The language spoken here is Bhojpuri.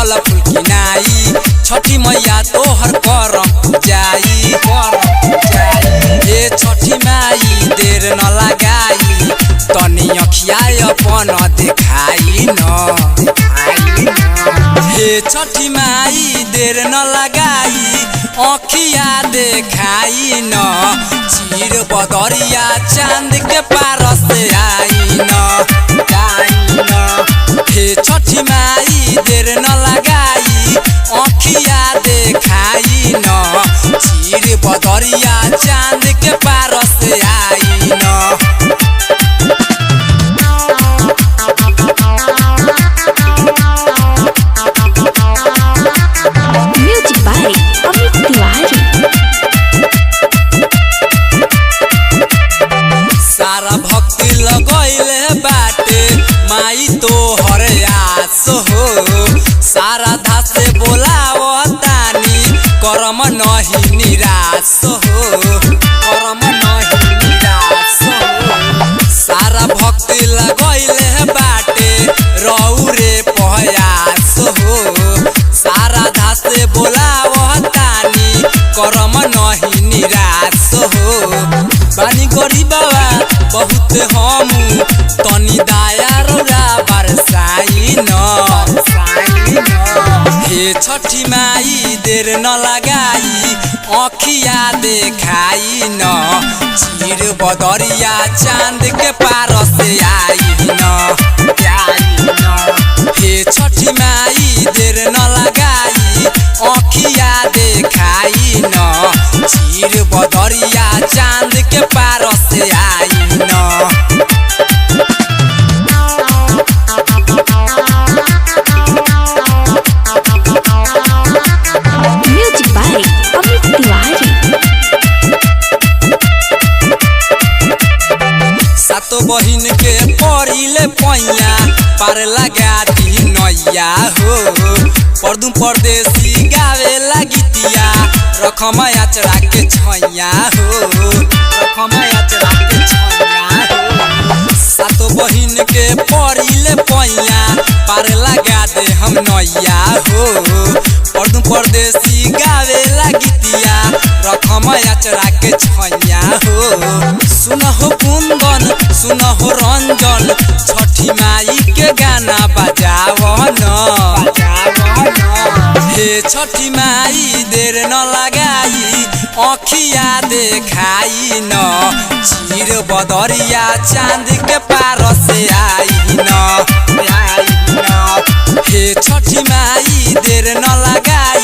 फल फूल किनाई छठी मैया तोहर करम जाई हे छठी माई देर न लगाई तनी अखिया अपन देखाई न हे छठी माई देर न लगाई अखिया देखाई न चीर बदरिया चांद के पार से आई न हे छठी माई देर न लगाई अखिया देखाई न चीर बदरिया चांद के पार से आई न म्यूजिक बाय अमित तिवारी। सारा भक्ति लगैले बाटे माई तोहर आस हो सारा धासे बोलावतानी करम नहीं निराश हो करम नहीं निराश हो सारा भक्ति लगैले बाटे रौरे पयास हो सारा धासे बोलावतानी करम नहीं निराश हो बानी गरीबवा बहुत हम तनी दाया रौरा बरसाई न हे छठी माई देर न लगाई अखिया देखाई न चीर बदरिया चांद के पार से आई न हे छठी माई देर न लगाई अखिया देखाई न चीर बदरिया चांद के पार से आई न म्यूजिक बाय अमित तिवारी। सातो बहिन के परिले पैया पार लगा दी नैया हो परदू परदेसी गावे लगतिया रखम याचरा के छैया हो रखम याचरा के छैया हो सातो बहिन के परिले पैया पार लगा दे हम नैया हो परदू परदेसी गावे लगतिया रखम याचरा के छैया हो सुन हो कुंदन सुन हो रंजन छठी माई के गाना बजावन हे छठी माई देर न लगाई अखिया देखाई न चीर बदरिया चांद के पार से आई न हे छठी माई देर न लगाई